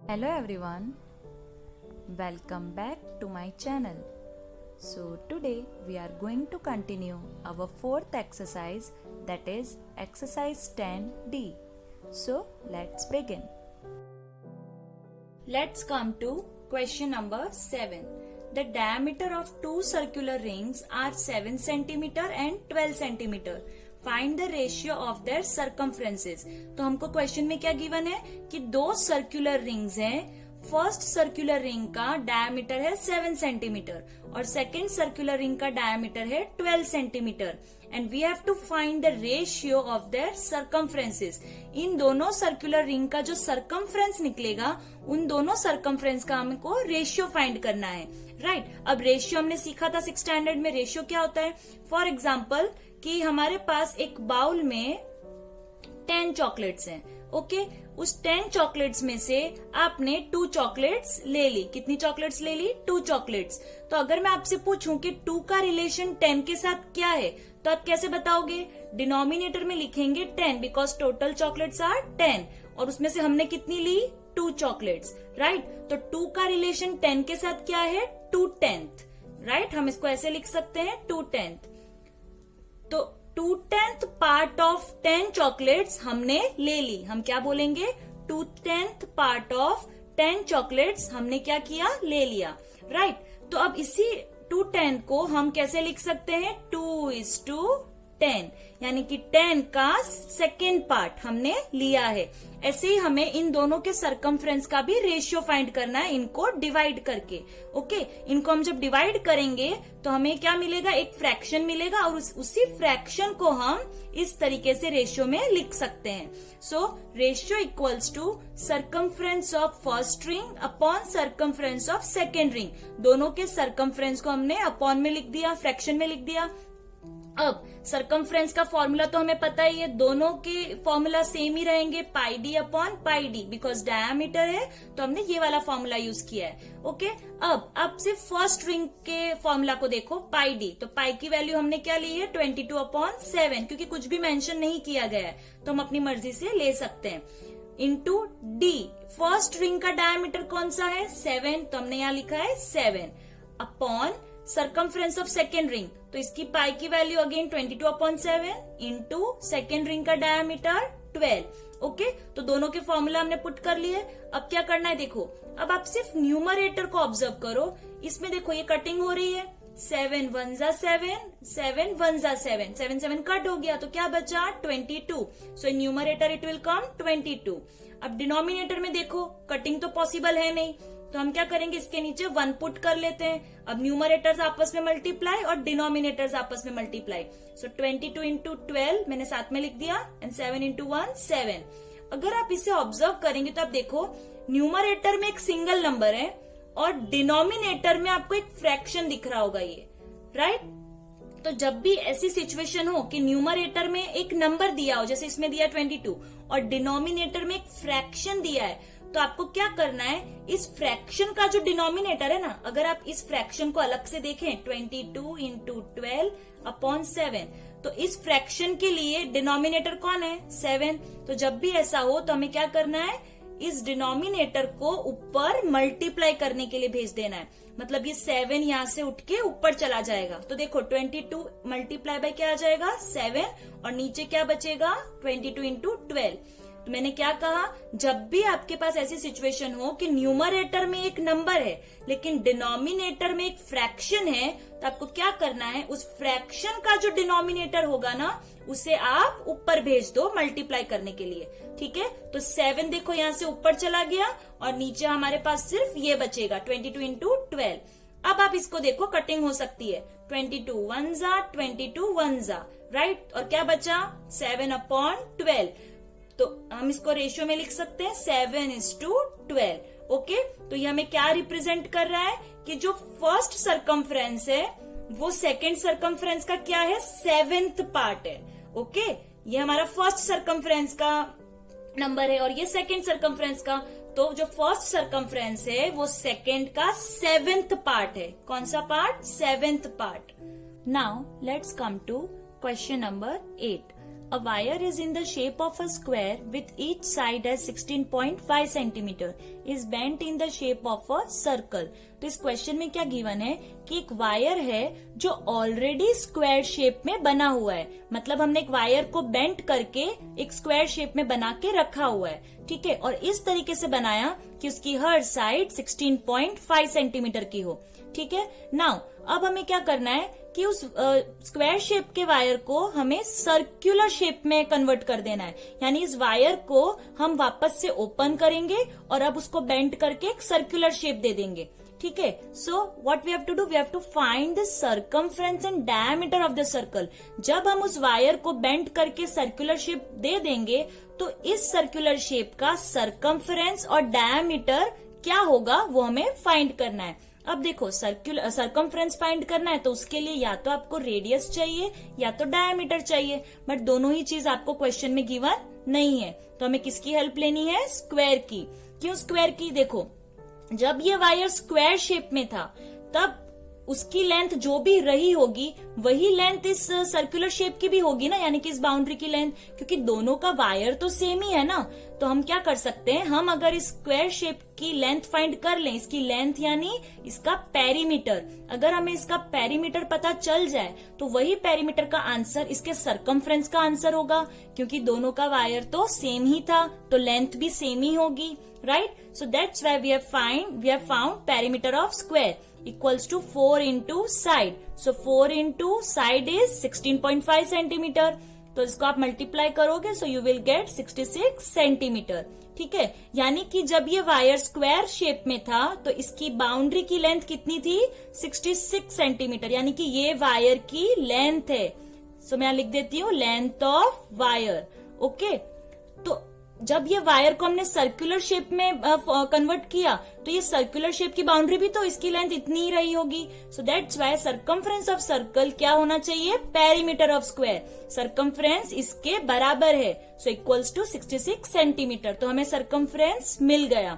Hello everyone, welcome back to my channel. So today we are going to continue our fourth exercise, that is exercise 10D. So let's begin. Let's come to question number 7. The diameter of two circular rings are 7 cm and 12 cm. Find the ratio of their circumferences. तो हमको question में क्या given है कि दो circular rings हैं। First circular ring का diameter है 7 सेंटीमीटर और सेकेंड सर्कुलर रिंग का डायमीटर है 12 centimetre and we have to find the ratio of their circumferences. इन दोनों सर्कुलर रिंग का जो सर्कमफ्रेंस निकलेगा उन दोनों सर्कमफ्रेंस का हमको रेशियो फाइंड करना है, राइट। अब रेशियो हमने सीखा था 6th स्टैंडर्ड में। रेशियो क्या होता है? फॉर एग्जाम्पल कि हमारे पास एक बाउल में 10 चॉकलेट्स हैं, ओके। उस 10 चॉकलेट्स में से आपने 2 चॉकलेट्स ले ली। कितनी चॉकलेट्स ले ली? 2 चॉकलेट्स। तो अगर मैं आपसे पूछूं कि 2 का रिलेशन 10 के साथ क्या है तो आप कैसे बताओगे? डिनोमिनेटर में लिखेंगे 10 बिकॉज टोटल चॉकलेट्स आर 10 और उसमें से हमने कितनी ली? 2 चॉकलेट्स, राइट। तो 2 का रिलेशन 10 के साथ क्या है? 2/10, राइट। हम इसको ऐसे लिख सकते हैं 2/10। तो 2/10 पार्ट ऑफ 10 चॉकलेट्स हमने ले ली। हम क्या बोलेंगे? 2/10 पार्ट ऑफ 10 चॉकलेट्स हमने क्या किया? ले लिया, राइट। तो अब इसी 2/10 को हम कैसे लिख सकते हैं? 2:10, यानी कि 10 का सेकेंड पार्ट हमने लिया है। ऐसे ही हमें इन दोनों के सर्कमफ्रेंस का भी रेशियो फाइंड करना है, इनको डिवाइड करके, ओके। इनको हम जब डिवाइड करेंगे तो हमें क्या मिलेगा? एक फ्रैक्शन मिलेगा और उसी फ्रैक्शन को हम इस तरीके से रेशियो में लिख सकते हैं। So ratio equals to circumference of first ring upon circumference of second ring. दोनों के सर्कमफ्रेंस को हमने अपॉन में लिख दिया, फ्रैक्शन में लिख दिया। अब सर्कमफ्रेंस का फॉर्मूला तो हमें पता ही है, दोनों के फॉर्मूला सेम ही रहेंगे, pi D upon pi D. Because diameter है तो हमने ये वाला फॉर्मूला यूज किया है, ओके। अब आप सिर्फ फर्स्ट रिंग के फॉर्मूला को देखो, पाई डी। तो पाई की वैल्यू हमने क्या ली है? 22/7, क्योंकि कुछ भी मेंशन नहीं किया गया है तो हम अपनी मर्जी से ले सकते हैं। इंटू डी, फर्स्ट रिंग का डायमीटर कौन सा है? 7, तो हमने यहाँ लिखा है 7 upon circumference of second ring. तो इसकी पाई की value again 22/7 into second ring का डायमीटर 12, ओके। तो दोनों के फॉर्मूला हमने पुट कर लिए। अब क्या करना है देखो, अब आप सिर्फ न्यूमरेटर को ऑब्जर्व करो। इसमें देखो ये कटिंग हो रही है, 7 1 जा 7, 7 1 जा 7, 7 7 कट हो गया तो क्या बचा? 22। So in numerator it will come 22। अब डिनोमिनेटर में देखो कटिंग तो पॉसिबल है नहीं, तो हम क्या करेंगे? इसके नीचे 1 पुट कर लेते हैं। अब न्यूमरेटर्स आपस में मल्टीप्लाई और डिनोमिनेटर्स आपस में मल्टीप्लाई। सो 22 इंटू 12 मैंने साथ में लिख दिया एंड 7 इंटू 1 7। अगर आप इसे ऑब्जर्व करेंगे तो आप देखो न्यूमरेटर में एक सिंगल नंबर है और डिनोमिनेटर में आपको एक फ्रैक्शन दिख रहा होगा ये, राइट। तो जब भी ऐसी सिचुएशन हो कि न्यूमरेटर में एक नंबर दिया हो, जैसे इसमें दिया 22 और डिनोमिनेटर में एक फ्रैक्शन दिया है, तो आपको क्या करना है? इस फ्रैक्शन का जो डिनोमिनेटर है ना, अगर आप इस फ्रैक्शन को अलग से देखें 22 इंटू 12 अपॉन 7, तो इस फ्रैक्शन के लिए डिनोमिनेटर कौन है? 7। तो जब भी ऐसा हो तो हमें क्या करना है? इस डिनोमिनेटर को ऊपर मल्टीप्लाई करने के लिए भेज देना है। मतलब ये 7 यहां से उठ के ऊपर चला जाएगा। तो देखो 22 मल्टीप्लाई बाय क्या आ जाएगा? 7 और नीचे क्या बचेगा? 22 इंटू 12। तो मैंने क्या कहा? जब भी आपके पास ऐसी सिचुएशन हो कि न्यूमरेटर में एक नंबर है लेकिन डिनोमिनेटर में एक फ्रैक्शन है, तो आपको क्या करना है? उस फ्रैक्शन का जो डिनोमिनेटर होगा ना, उसे आप ऊपर भेज दो मल्टीप्लाई करने के लिए, ठीक है। तो 7 देखो यहां से ऊपर चला गया और नीचे हमारे पास सिर्फ ये बचेगा 22 इंटू 12। अब आप इसको देखो कटिंग हो सकती है, 22 1 जा 22 1 जा, राइट। और क्या बचा? 7/12। तो हम इसको रेशियो में लिख सकते हैं 7:12, ओके। तो ये हमें क्या रिप्रेजेंट कर रहा है कि जो फर्स्ट सर्कमफ्रेंस है वो सेकेंड सर्कमफ्रेंस का क्या है? 7th पार्ट है, ओके। ये हमारा फर्स्ट सर्कमफ्रेंस का नंबर है और ये सेकेंड सर्कमफ्रेंस का। तो जो फर्स्ट सर्कमफ्रेंस है वो सेकेंड का 7th पार्ट है। कौन सा part? 7th part. Now let's come to question number 8। A wire is in the shape of a square with each side as 16.5 centimeter is bent in the shape of a circle. तो इस question में क्या given है कि एक wire है जो already square shape में बना हुआ है, मतलब हमने एक वायर को बेंट करके एक स्क्वायर शेप में बना के रखा हुआ है, ठीक है, और इस तरीके से बनाया कि उसकी हर साइड 16.5 सेंटीमीटर की हो, ठीक है। नाउ अब हमें क्या करना है कि उस स्क्वायर शेप के वायर को हमें सर्कुलर शेप में कन्वर्ट कर देना है, यानी इस वायर को हम वापस से ओपन करेंगे और अब उसको बेंड करके एक सर्कुलर शेप दे देंगे, ठीक है। So what we have to do, we have to find the circumference and diameter of the circle. जब हम उस वायर को बेंड करके सर्कुलर शेप दे देंगे तो इस सर्कुलर शेप का सर्कमफ्रेंस और डायमीटर क्या होगा वो हमें फाइंड करना है। अब देखो सर्कमफ्रेंस फाइंड करना है तो उसके लिए या तो आपको रेडियस चाहिए या तो डायमीटर चाहिए, बट दोनों ही चीज आपको क्वेश्चन में गिवन नहीं है, तो हमें किसकी हेल्प लेनी है, स्क्वायर की। क्यों स्क्वायर की, देखो जब ये वायर स्क्वायर शेप में था तब उसकी लेंथ जो भी रही होगी वही लेंथ इस सर्कुलर शेप की भी होगी ना, यानी कि इस बाउंड्री की लेंथ, क्योंकि दोनों का वायर तो सेम ही है ना। तो हम क्या कर सकते हैं, हम अगर इस स्क्वायर शेप की लेंथ फाइंड कर लें, इसकी लेंथ यानी इसका पेरीमीटर, अगर हमें इसका पेरीमीटर पता चल जाए तो वही पेरीमीटर का आंसर इसके सर्कमफ्रेंस का आंसर होगा, क्योंकि दोनों का वायर तो सेम ही था तो लेंथ भी सेम ही होगी, right. So that's why we have found perimeter of square equals to 4 into side. So 4 into side is 16.5 centimetre, तो इसको आप मल्टीप्लाई करोगे सो यू विल गेट 66 सेंटीमीटर, ठीक है। यानी कि जब ये वायर स्क्वायर शेप में था तो इसकी बाउंड्री की लेंथ कितनी थी, 66 सेंटीमीटर, यानी कि ये वायर की लेंथ है। सो मैं यहां लिख देती हूँ लेंथ ऑफ वायर, ओके। तो जब ये वायर को हमने सर्कुलर शेप में कन्वर्ट किया तो ये सर्कुलर शेप की बाउंड्री भी तो इसकी लेंथ इतनी ही रही होगी। सो that's why circumference of circle क्या होना चाहिए, पेरीमीटर ऑफ स्क्वायर, सर्कमफ्रेंस इसके बराबर है, सो इक्वल्स टू 66 सेंटीमीटर। तो हमें सर्कमफ्रेंस मिल गया,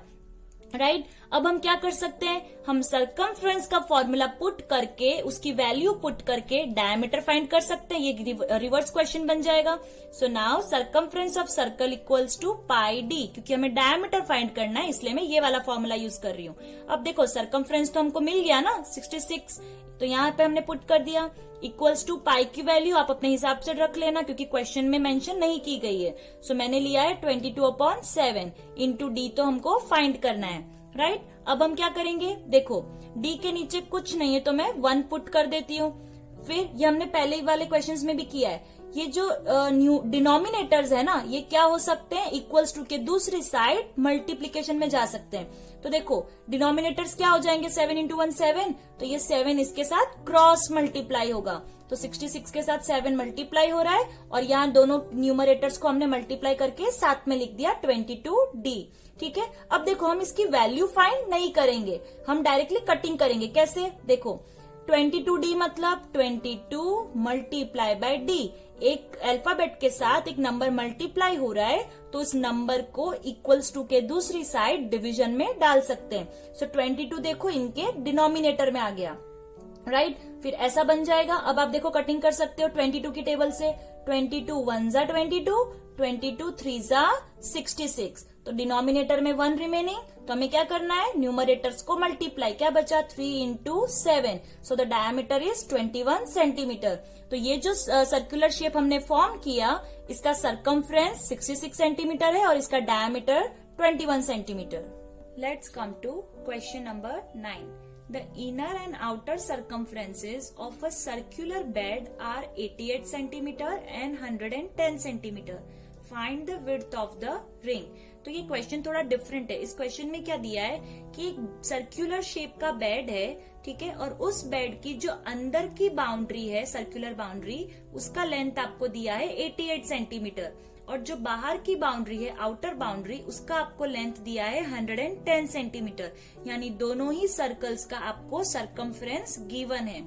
राइट। अब हम क्या कर सकते हैं, हम सर्कमफ्रेंस का फॉर्मूला पुट करके उसकी वैल्यू पुट करके डायमीटर फाइंड कर सकते हैं, ये रिवर्स क्वेश्चन बन जाएगा। So now circumference of circle equals to pi D, क्योंकि हमें डायमीटर फाइंड करना है इसलिए मैं ये वाला फॉर्मूला यूज कर रही हूँ। अब देखो सर्कमफ्रेंस तो हमको मिल गया ना 66, तो यहाँ पे हमने पुट कर दिया इक्वल्स टू पाई की वैल्यू आप अपने हिसाब से रख लेना क्योंकि क्वेश्चन में मेंशन नहीं की गई है। सो मैंने लिया है 22/7 इंटू डी, तो हमको फाइंड करना है, राइट। अब हम क्या करेंगे, देखो डी के नीचे कुछ नहीं है तो मैं 1 पुट कर देती हूँ। फिर ये हमने पहले वाले क्वेश्चंस में भी किया है, ये जो न्यू डिनोमिनेटर्स है ना ये क्या हो सकते हैं, इक्वल्स टू के दूसरी साइड मल्टीप्लीकेशन में जा सकते हैं। तो देखो डिनोमिनेटर्स क्या हो जाएंगे, 7 इंटू 1 7, तो ये 7 इसके साथ क्रॉस मल्टीप्लाई होगा, तो 66 के साथ 7 मल्टीप्लाई हो रहा है और यहाँ दोनों न्यूमरेटर्स को हमने मल्टीप्लाई करके साथ में लिख दिया 22D, ठीक है। अब देखो हम इसकी वैल्यू फाइंड नहीं करेंगे, हम डायरेक्टली कटिंग करेंगे। कैसे, देखो 22D मतलब 22 मल्टीप्लाई बाय डी, एक अल्फाबेट के साथ एक नंबर मल्टीप्लाई हो रहा है तो इस नंबर को इक्वल्स टू के दूसरी साइड डिवीजन में डाल सकते हैं। सो 22 देखो इनके डिनोमिनेटर में आ गया, राइट। फिर ऐसा बन जाएगा। अब आप देखो कटिंग कर सकते हो 22 की टेबल से, 22 1 जा 22, 22 3 जा 66, तो डिनोमिनेटर में 1 रिमेनिंग, तो हमें क्या करना है, न्यूमरेटर्स को मल्टीप्लाई, क्या बचा 3 into 7, so the diameter is 21 centimetre. तो ये जो सर्कुलर शेप हमने फॉर्म किया इसका सर्कमफ्रेंस 66 सेंटीमीटर है और इसका diameter 21 centimetre. Let's come to question number 9। The inner and outer circumferences of a circular bed are 88 centimeter and 110 centimeter. Find the width of the ring. तो ये question थोड़ा different है। इस क्वेश्चन में क्या दिया है कि एक सर्कुलर शेप का बेड है, ठीक है, और उस बेड की जो अंदर की बाउंड्री है, सर्कुलर बाउंड्री, उसका लेंथ आपको दिया है 88 सेंटीमीटर और जो बाहर की बाउंड्री है, आउटर बाउंड्री, उसका आपको लेंथ दिया है 110 सेंटीमीटर, यानी दोनों ही सर्कल्स का आपको सर्कमफ्रेंस गिवन है,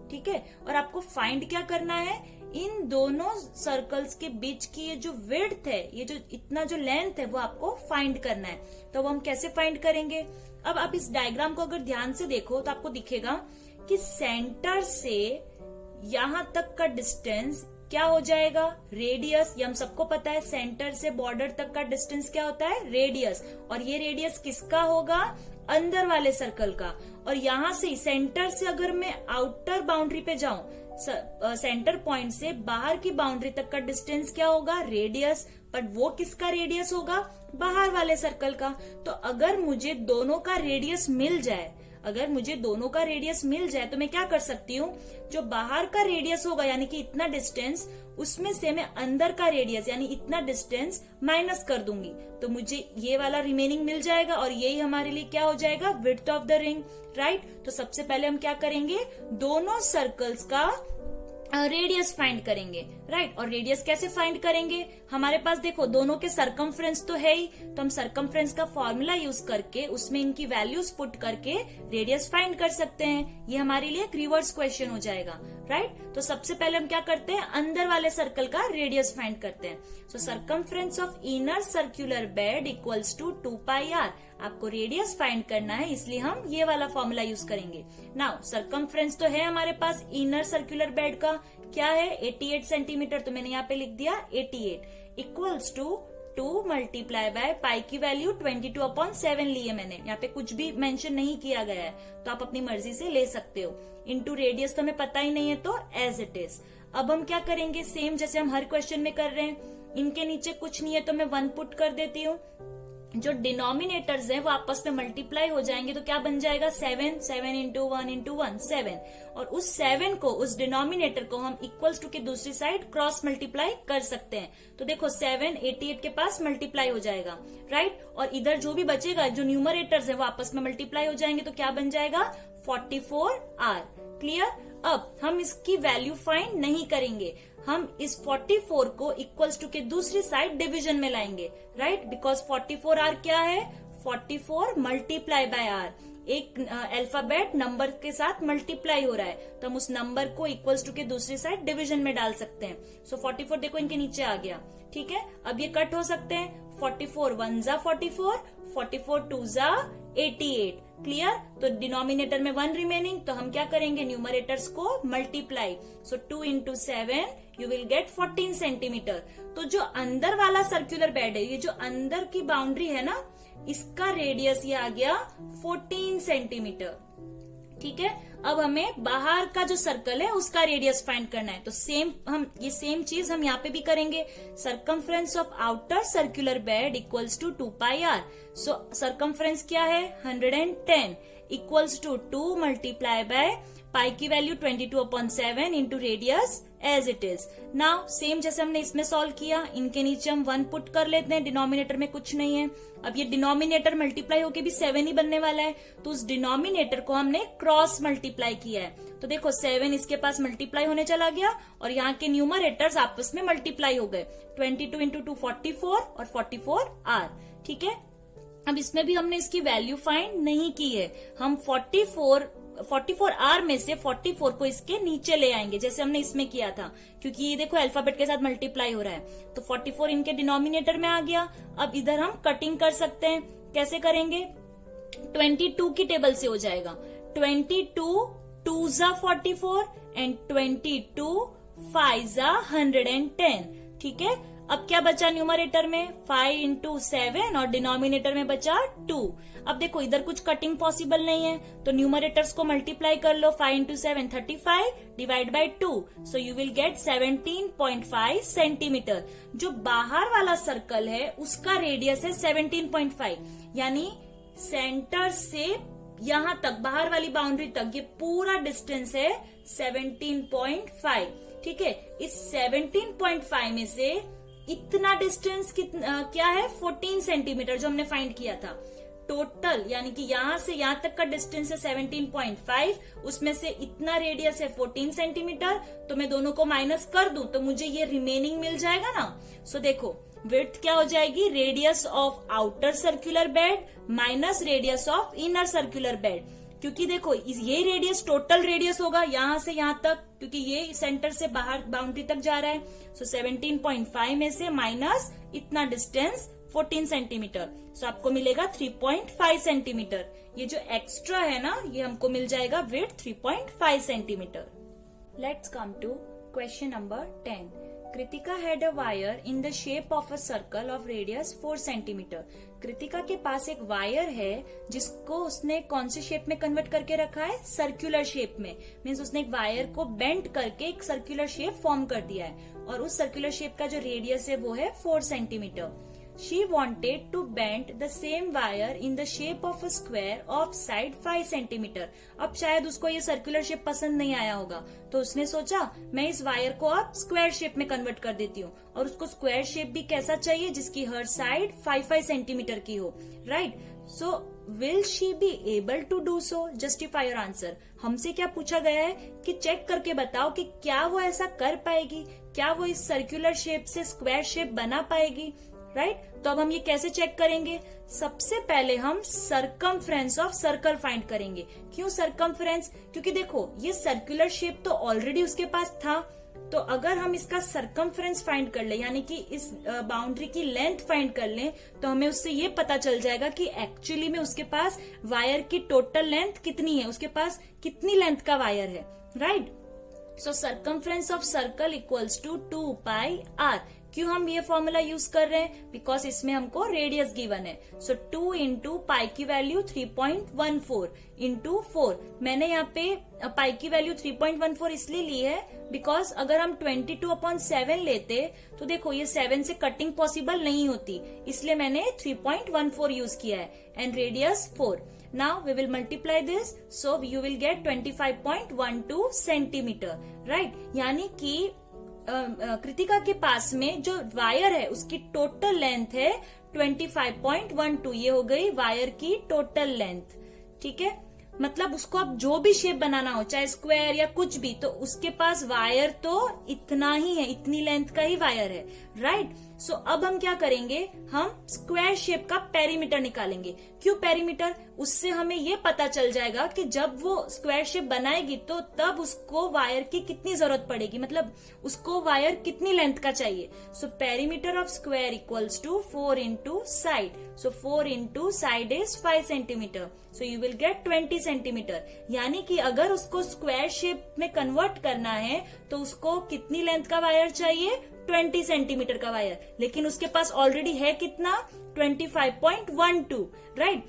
ठीक है। और आपको फाइंड क्या करना है, इन दोनों सर्कल्स के बीच की ये जो विड्थ है, ये जो इतना जो लेंथ है वो आपको फाइंड करना है। तो वो हम कैसे फाइंड करेंगे, अब आप इस डायग्राम को अगर ध्यान से देखो तो आपको दिखेगा कि सेंटर से यहां तक का डिस्टेंस क्या हो जाएगा, रेडियस। ये हम सबको पता है, सेंटर से बॉर्डर तक का डिस्टेंस क्या होता है, रेडियस। और ये रेडियस किसका होगा, अंदर वाले सर्कल का। और यहां से सेंटर से अगर मैं आउटर बाउंड्री पे जाऊं, सेंटर पॉइंट से बाहर की बाउंड्री तक का डिस्टेंस क्या होगा, रेडियस। पर वो किसका रेडियस होगा, बाहर वाले सर्कल का। तो अगर मुझे दोनों का रेडियस मिल जाए, तो मैं क्या कर सकती हूँ, जो बाहर का रेडियस होगा यानी कि इतना डिस्टेंस, उसमें से मैं अंदर का रेडियस यानी इतना डिस्टेंस माइनस कर दूंगी, तो मुझे ये वाला रिमेनिंग मिल जाएगा। और यही हमारे लिए क्या हो जाएगा, width of the ring, right. तो सबसे पहले हम क्या करेंगे, दोनों सर्कल्स का रेडियस फाइंड करेंगे, राइट। और रेडियस कैसे फाइंड करेंगे, हमारे पास देखो दोनों के सरकमफ्रेंस तो है ही, तो हम सरकमफ्रेंस का फॉर्मूला यूज करके उसमें इनकी वैल्यूज पुट करके रेडियस फाइंड कर सकते हैं। ये हमारे लिए एक रिवर्स क्वेश्चन हो जाएगा, राइट। तो सबसे पहले हम क्या करते हैं, अंदर वाले सर्कल का रेडियस फाइंड करते हैं। So circumference of inner circular bed equals to 2πr। आपको रेडियस फाइंड करना है, इसलिए हम ये वाला फॉर्मूला यूज करेंगे। नाउ सरकमफ्रेंस तो है हमारे पास इनर सर्क्यूलर बेड का, क्या है 88 सेंटीमीटर, तो मैंने यहाँ पे लिख दिया 88 equals to 2 multiply by pi की वैल्यू 22/7 ली है मैंने, यहाँ पे कुछ भी मेंशन नहीं किया गया है, तो आप अपनी मर्जी से ले सकते हो। इनटू रेडियस तो हमें पता ही नहीं है, तो एज इट इज। अब हम क्या करेंगे, सेम जैसे हम हर क्वेश्चन में कर रहे हैं, इनके नीचे कुछ नहीं है तो मैं 1 पुट कर देती हूँ। जो डिनोमिनेटर्स हैं वो आपस में मल्टीप्लाई हो जाएंगे, तो क्या बन जाएगा 7 7 इंटू 1 7। और उस 7 को, उस डिनोमिनेटर को हम इक्वल्स टू की दूसरी साइड क्रॉस मल्टीप्लाई कर सकते हैं। तो देखो 7 88 के पास मल्टीप्लाई हो जाएगा, राइट। और इधर जो भी बचेगा, जो न्यूमरेटर्स है वो आपस में मल्टीप्लाई हो जाएंगे, तो क्या बन जाएगा 44r। क्लियर। अब हम इसकी वैल्यू फाइंड नहीं करेंगे, हम इस 44 को इक्वल्स टू के दूसरी साइड डिवीजन में लाएंगे, राइट। बिकॉज 44r क्या है, 44 मल्टीप्लाई बाय r। एक अल्फाबेट नंबर के साथ मल्टीप्लाई हो रहा है, तो हम उस नंबर को इक्वल्स टू के दूसरी साइड डिवीजन में डाल सकते हैं। सो 44 देखो इनके नीचे आ गया, ठीक है। अब ये कट हो सकते हैं, 44 1 जा 44, 44 2 जा 88। क्लियर। तो डिनोमिनेटर में 1 रिमेनिंग, तो हम क्या करेंगे, न्यूमरेटर्स को multiply. So 2 into 7 you will gate 14 centimetre. तो जो अंदर वाला सर्क्यूलर बेड है, ये जो अंदर की बाउंड्री है ना, इसका रेडियस ये आ गया 14 सेंटीमीटर, ठीक है। अब हमें बाहर का जो सर्कल है उसका रेडियस फाइंड करना है, तो सेम चीज हम यहाँ पे भी करेंगे। Circumference of outer circular bed equals to 2πr। So circumference क्या है 110 equals to 2 multiply by pi की value 22/7 into radius as it is. Now same जैसे हमने इसमें सॉल्व किया, इनके नीचे हम 1 पुट कर लेते हैं, डिनोमिनेटर में कुछ नहीं है। अब ये डिनोमिनेटर मल्टीप्लाई होके भी 7 ही बनने वाला है, तो उस डिनोमिनेटर को हमने क्रॉस मल्टीप्लाई किया है। तो देखो 7 इसके पास मल्टीप्लाई होने चला गया और यहाँ के न्यूमरेटर्स आपस में मल्टीप्लाई हो गए। 22 इंटू 2 44 और 44r, ठीक है। अब इसमें भी हमने इसकी वैल्यू फाइंड नहीं की है, हम 44r में से 44 को इसके नीचे ले आएंगे, जैसे हमने इसमें किया था, क्योंकि ये देखो अल्फाबेट के साथ मल्टीप्लाई हो रहा है। तो 44 इनके डिनोमिनेटर में आ गया। अब इधर हम कटिंग कर सकते हैं, कैसे करेंगे, 22 की टेबल से हो जाएगा। 22 2 जा 44 एंड 22 5 जा 110, ठीक है। अब क्या बचा न्यूमरेटर में 5 इंटू 7 और डिनोमिनेटर में बचा 2। अब देखो इधर कुछ कटिंग पॉसिबल नहीं है, तो न्यूमरेटर्स को मल्टीप्लाई कर लो। 5 into 7 35 divide by 2, so you will gate 17.5 centimetre. जो बाहर वाला सर्कल है उसका रेडियस है 17.5, यानी सेंटर से यहां तक, बाहर वाली बाउंड्री तक, ये पूरा डिस्टेंस है 17.5, ठीक है। इस 17.5 में से इतना डिस्टेंस क्या है 14 सेंटीमीटर, जो हमने फाइंड किया था टोटल, यानी कि यहां से यहां तक का डिस्टेंस है 17.5, उसमें से इतना रेडियस है 14 सेंटीमीटर। तो मैं दोनों को माइनस कर दूं तो मुझे ये रिमेनिंग मिल जाएगा ना। सो देखो विड्थ क्या हो जाएगी, radius of outer circular bed minus radius of inner circular bed, क्योंकि देखो ये रेडियस टोटल रेडियस होगा यहां से यहां तक, क्योंकि ये सेंटर से बाहर बाउंड्री तक जा रहा है। सो 17.5 में से माइनस इतना डिस्टेंस 14 सेंटीमीटर, सो आपको मिलेगा 3.5 सेंटीमीटर। ये जो एक्स्ट्रा है ना, ये हमको मिल जाएगा width 3.5 centimetre. Let's come to Question number 10. Kritika had a wire in the shape of a circle of radius 4 centimeter. Kritika के पास एक वायर है जिसको उसने कौन से शेप में कन्वर्ट करके रखा है, सर्कुलर शेप में. मीन्स उसने एक वायर को बेंड करके एक सर्कुलर शेप फॉर्म कर दिया है और उस सर्कुलर शेप का जो रेडियस है वो है 4 centimetre. She wanted to bend the same wire in the shape of a square of side 5 centimeter. अब शायद उसको ये सर्कुलर शेप पसंद नहीं आया होगा तो उसने सोचा मैं इस वायर को अब स्क्वायर शेप में कन्वर्ट कर देती हूँ. और उसको स्क्वायर शेप भी कैसा चाहिए, जिसकी हर साइड 5 सेंटीमीटर की हो. Right. So will she be able to do so? Justify your answer. हमसे क्या पूछा गया है कि चेक करके बताओ कि क्या वो ऐसा कर पाएगी, क्या वो इस सर्कुलर शेप से स्क्वायर शेप बना पाएगी. राइट. तो अब हम ये कैसे चेक करेंगे? सबसे पहले हम सरकमफ्रेंस ऑफ सर्कल फाइंड करेंगे. क्यों सरकमफ्रेंस? क्योंकि देखो ये सर्कुलर शेप तो ऑलरेडी उसके पास था, तो अगर हम इसका सरकमफ्रेंस फाइंड कर ले यानी कि इस बाउंड्री की लेंथ फाइंड कर लें तो हमें उससे ये पता चल जाएगा कि एक्चुअली में उसके पास वायर की टोटल लेंथ कितनी है, उसके पास कितनी लेंथ का वायर है. Right. So circumference of circle equals to 2 pi R. क्यों हम ये फॉर्मूला यूज कर रहे हैं? बिकॉज इसमें हमको रेडियस गिवन है. सो 2 इंटू पाई की वैल्यू 3.14 इंटू 4. मैंने यहाँ पे पाई की वैल्यू 3.14 इसलिए ली है बिकॉज अगर हम 22/7 लेते तो देखो ये 7 से कटिंग पॉसिबल नहीं होती, इसलिए मैंने 3.14 यूज किया है. And radius 4. Now we will multiply this, so you will get 25.12 centimetre. Right. यानी कि कृतिका के पास में जो वायर है उसकी टोटल लेंथ है 25.12. ये हो गई वायर की टोटल लेंथ. ठीक है. मतलब उसको अब जो भी शेप बनाना हो, चाहे स्क्वायर या कुछ भी, तो उसके पास वायर तो इतना ही है, इतनी लेंथ का ही वायर है. राइट. सो अब हम क्या करेंगे, हम स्क्वायर शेप का पेरीमीटर निकालेंगे. क्यों पेरीमीटर? उससे हमें ये पता चल जाएगा कि जब वो स्क्वायर शेप बनाएगी तो तब उसको वायर की कितनी जरूरत पड़ेगी, मतलब उसको वायर कितनी लेंथ का चाहिए. So perimeter of square equals to 4 into side. So 4 into side is 5 centimetre. So you will get 20 centimetre. यानी कि अगर उसको स्क्वायर शेप में कन्वर्ट करना है तो उसको कितनी लेंथ का वायर चाहिए? 20 सेंटीमीटर का वायर. लेकिन उसके पास ऑलरेडी है कितना? 25.12. राइट.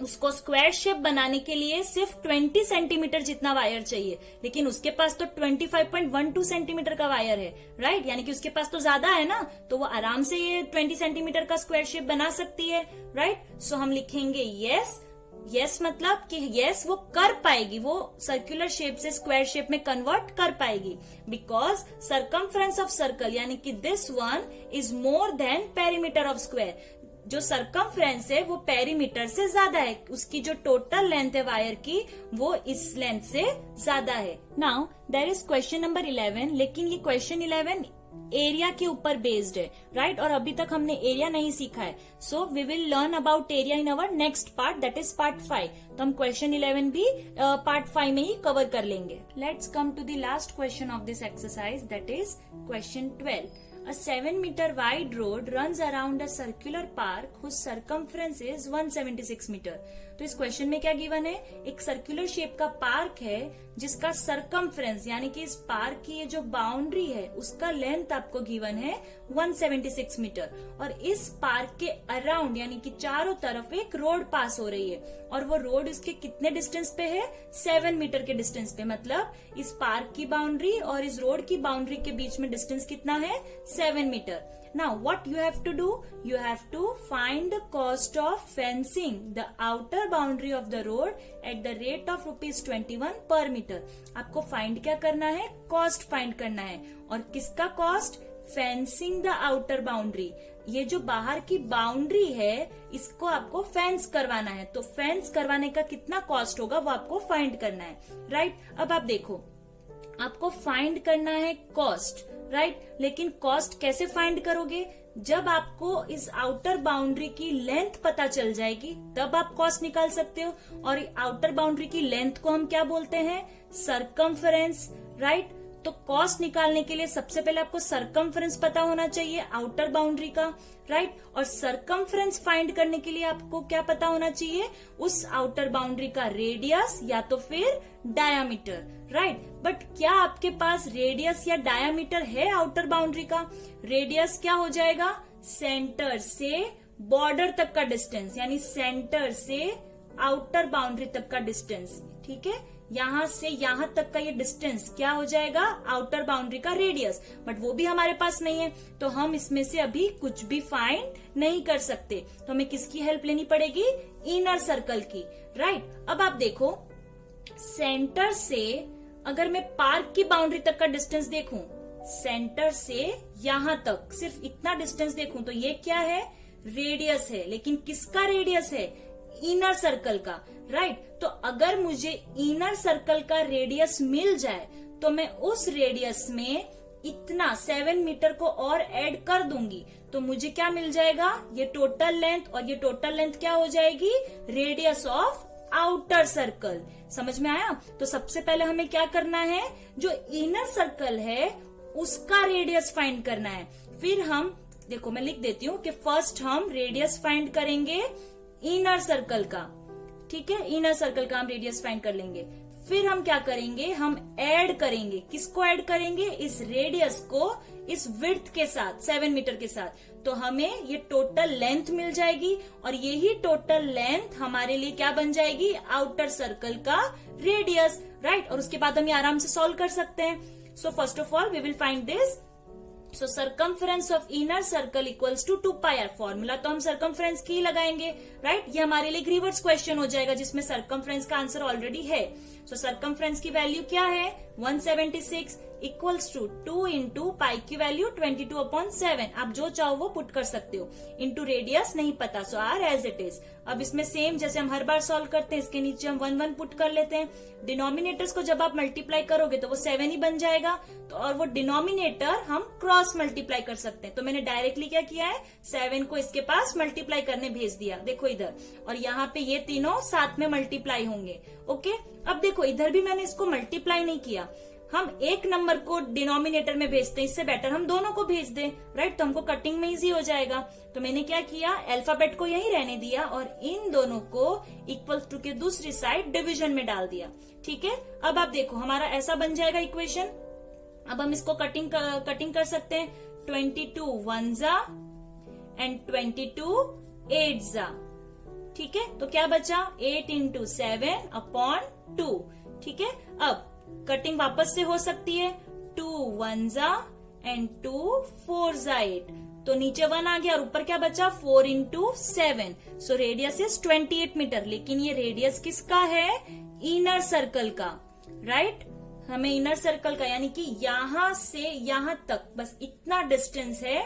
उसको स्क्वायर शेप बनाने के लिए सिर्फ 20 सेंटीमीटर जितना वायर चाहिए, लेकिन उसके पास तो 25.12 सेंटीमीटर का वायर है. राइट. यानी कि उसके पास तो ज्यादा है ना, तो वो आराम से ये 20 सेंटीमीटर का स्क्वायर शेप बना सकती है. राइट. सो हम लिखेंगे यस. यस मतलब कि यस वो कर पाएगी, वो सर्कुलर शेप से स्क्वायर शेप में कन्वर्ट कर पाएगी. बिकॉज सरकमफ्रेंस ऑफ सर्कल यानी कि this one is more than perimeter of square. जो सरकमफ्रेंस है वो पेरीमीटर से ज्यादा है, उसकी जो टोटल लेंथ है वायर की वो इस लेंथ से ज्यादा है. Now there is question number 11. लेकिन ये क्वेश्चन 11 एरिया के ऊपर बेस्ड है. राइट. और अभी तक हमने एरिया नहीं सीखा है. So we will learn about area in our next part, that is part 5. तो हम क्वेश्चन 11 भी पार्ट 5 में ही कवर कर लेंगे. Let's come to the last question of this exercise, that is question 12. A 7 meter wide road runs around a circular park whose circumference is 176 meter. तो इस question में क्या गिवन है? एक सर्कुलर शेप का पार्क है जिसका सरकमफ्रेंस यानी कि इस पार्क की ये जो बाउंड्री है उसका लेंथ आपको गिवन है 176 मीटर. और इस पार्क के अराउंड यानी कि चारों तरफ एक रोड पास हो रही है और वो रोड इसके कितने डिस्टेंस पे है? 7 मीटर के डिस्टेंस पे. मतलब इस पार्क की बाउंड्री और इस रोड की बाउंड्री के बीच में डिस्टेंस कितना है? 7 metre. Now what you have to do? You have to find the cost of fencing the outer boundary of the road at the rate of ₹21 per meter. आपको find क्या करना है? Cost find करना है. और किसका cost? Fencing the outer boundary. ये जो बाहर की बाउंड्री है इसको आपको फेंस करवाना है, तो फेंस करवाने का कितना कॉस्ट होगा वो आपको फाइंड करना है. राइट. अब आप देखो, आपको फाइंड करना है कॉस्ट. राइट. लेकिन कॉस्ट कैसे फाइंड करोगे? जब आपको इस आउटर बाउंड्री की लेंथ पता चल जाएगी तब आप कॉस्ट निकाल सकते हो. और आउटर बाउंड्री की लेंथ को हम क्या बोलते हैं? सरकमफ्रेंस. राइट. तो कॉस्ट निकालने के लिए सबसे पहले आपको सरकमफ्रेंस पता होना चाहिए आउटर बाउंड्री का, राइट। और सरकमफ्रेंस फाइंड करने के लिए आपको क्या पता होना चाहिए, उस आउटर बाउंड्री का रेडियस या तो फिर डायामीटर, राइट। बट क्या आपके पास रेडियस या डायामीटर है आउटर बाउंड्री का? रेडियस क्या हो जाएगा, सेंटर से बॉर्डर तक का डिस्टेंस, यानी सेंटर से आउटर बाउंड्री तक का डिस्टेंस, ठीक है। यहां से यहां तक का ये डिस्टेंस क्या हो जाएगा, आउटर बाउंड्री का रेडियस। बट वो भी हमारे पास नहीं है, तो हम इसमें से अभी कुछ भी फाइंड नहीं कर सकते। तो हमें किसकी हेल्प लेनी पड़ेगी, इनर सर्कल की, राइट। अब आप देखो, सेंटर से अगर मैं पार्क की बाउंड्री तक का डिस्टेंस देखूं, सेंटर से यहां तक सिर्फ इतना डिस्टेंस देखूं, तो ये क्या है, रेडियस है। लेकिन किसका रेडियस है, इनर सर्कल का, राइट। तो अगर मुझे इनर सर्कल का रेडियस मिल जाए तो मैं उस रेडियस में इतना 7 मीटर को और ऐड कर दूंगी, तो मुझे क्या मिल जाएगा, ये टोटल लेंथ, और ये टोटल लेंथ क्या हो जाएगी, रेडियस ऑफ आउटर सर्कल। समझ में आया? तो सबसे पहले हमें क्या करना है, जो इनर सर्कल है उसका रेडियस फाइंड करना है। फिर हम देखो, मैं लिख देती हूँ कि फर्स्ट हम रेडियस फाइंड करेंगे इनर सर्कल का, ठीक है। इनर सर्कल का हम रेडियस फाइंड कर लेंगे। फिर हम क्या करेंगे, हम ऐड करेंगे, किसको ऐड करेंगे, इस रेडियस को इस विड्थ के साथ, 7 मीटर के साथ। तो हमें ये टोटल लेंथ मिल जाएगी, और यही टोटल लेंथ हमारे लिए क्या बन जाएगी, आउटर सर्कल का रेडियस, राइट। और उसके बाद हम ये आराम से सॉल्व कर सकते हैं। So first of all we will find this. So circumference of inner circle equals to 2πr। Formula तो हम सर्कमफ्रेंस की ही लगाएंगे, राइट। ये हमारे लिए ग्रीवर्स क्वेश्चन हो जाएगा जिसमें सर्कमफ्रेंस का आंसर ऑलरेडी है। सो सर्कमफ्रेंस की वैल्यू क्या है, 176 इक्वल्स टू 2 इंटू पाई की वैल्यू 22/7। आप जो चाहो वो पुट कर सकते हो। इंटू रेडियस नहीं पता, सो आर एज इट इज। अब इसमें सेम जैसे हम हर बार सॉल्व करते हैं, इसके नीचे हम 1 पुट कर लेते हैं। डिनोमिनेटर्स को जब आप मल्टीप्लाई करोगे तो वो 7 ही बन जाएगा, तो और वो डिनोमिनेटर हम क्रॉस मल्टीप्लाई कर सकते हैं। तो मैंने डायरेक्टली क्या किया है, 7 को इसके पास मल्टीप्लाई करने भेज दिया, देखो इधर, और यहाँ पे ये तीनों साथ में मल्टीप्लाई होंगे, ओके। अब देखो इधर भी मैंने इसको मल्टीप्लाई नहीं किया, हम एक नंबर को डिनोमिनेटर में भेजते हैं, इससे बेटर हम दोनों को भेज दें, राइट। तो हमको कटिंग में इजी हो जाएगा। तो मैंने क्या किया, अल्फाबेट को यहीं रहने दिया और इन दोनों को इक्वल टू के दूसरी साइड डिवीजन में डाल दिया, ठीक है। अब आप देखो हमारा ऐसा बन जाएगा इक्वेशन। अब हम इसको कटिंग कर सकते हैं, 22 1 एंड 22 8, ठीक है। तो क्या बचा, 8 इंटू 7/2, ठीक है। अब कटिंग वापस से हो सकती है, 2 1 एंड 2 4 8, तो नीचे 1 आ गया और ऊपर क्या बचा, 4 into 7। So radius is 28 metre. लेकिन ये रेडियस किसका है, इनर सर्कल का, राइट। हमें इनर सर्कल का, यानी कि यहां से यहां तक बस इतना डिस्टेंस है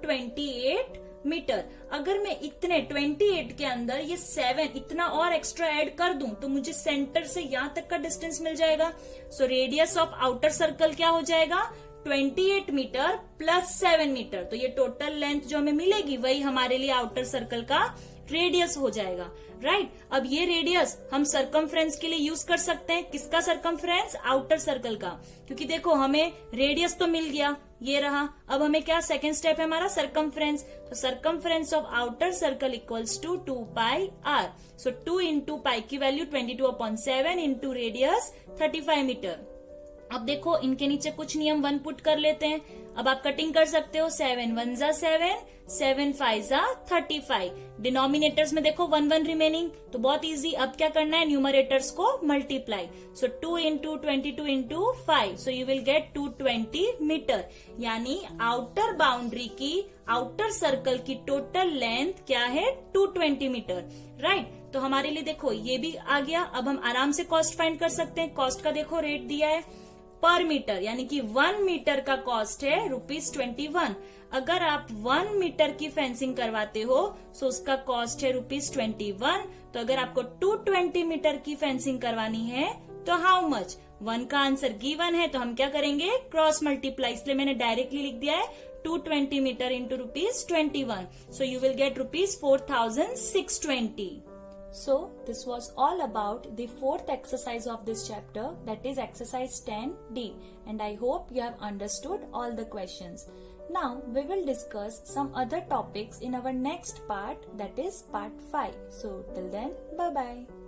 28 मीटर। अगर मैं इतने 28 के अंदर ये 7 इतना और एक्स्ट्रा ऐड कर दूं तो मुझे सेंटर से यहां तक का डिस्टेंस मिल जाएगा। So radius of outer circle क्या हो जाएगा, 28 मीटर प्लस 7 मीटर। तो ये टोटल लेंथ जो हमें मिलेगी वही हमारे लिए आउटर सर्कल का रेडियस हो जाएगा, राइट। अब ये रेडियस हम सर्कमफ्रेंस के लिए यूज कर सकते हैं। किसका सर्कमफ्रेंस, आउटर सर्कल का, क्योंकि देखो हमें रेडियस तो मिल गया, ये रहा। अब हमें क्या, सेकेंड स्टेप है हमारा सर्कमफ्रेंस। तो circumference of outer circle equals to 2πr। So 2 into pi की वैल्यू 22/7 इंटू रेडियस 35 मीटर। अब देखो इनके नीचे कुछ नियम 1 पुट कर लेते हैं। अब आप कटिंग कर सकते हो, 7 1 7, 7 5 35। डिनोमिनेटर्स में देखो 1 1 रिमेनिंग, तो बहुत इजी। अब क्या करना है, न्यूमरेटर्स को multiply. So 2 into 22 into 5, so you will get 220 metre. यानी आउटर बाउंड्री की, आउटर सर्कल की टोटल लेंथ क्या है, 220 मीटर, राइट। तो हमारे लिए देखो ये भी आ गया। अब हम आराम से कॉस्ट फाइंड कर सकते हैं। कॉस्ट का देखो रेट दिया है पर मीटर, यानी कि 1 मीटर का कॉस्ट है ₹21। अगर आप 1 मीटर की फेंसिंग करवाते हो तो उसका कॉस्ट है ₹21। तो अगर आपको 220 मीटर की फेंसिंग करवानी है तो हाउ मच, 1 का आंसर गिवन है, तो हम क्या करेंगे, क्रॉस मल्टीप्लाई। इसलिए मैंने डायरेक्टली लिख दिया है 220 metre into ₹21। So you will get ₹4620। So this was all about the fourth exercise of this chapter, that is exercise 10D, and I hope you have understood all the questions. Now we will discuss some other topics in our next part, that is part 5. So till then, bye bye.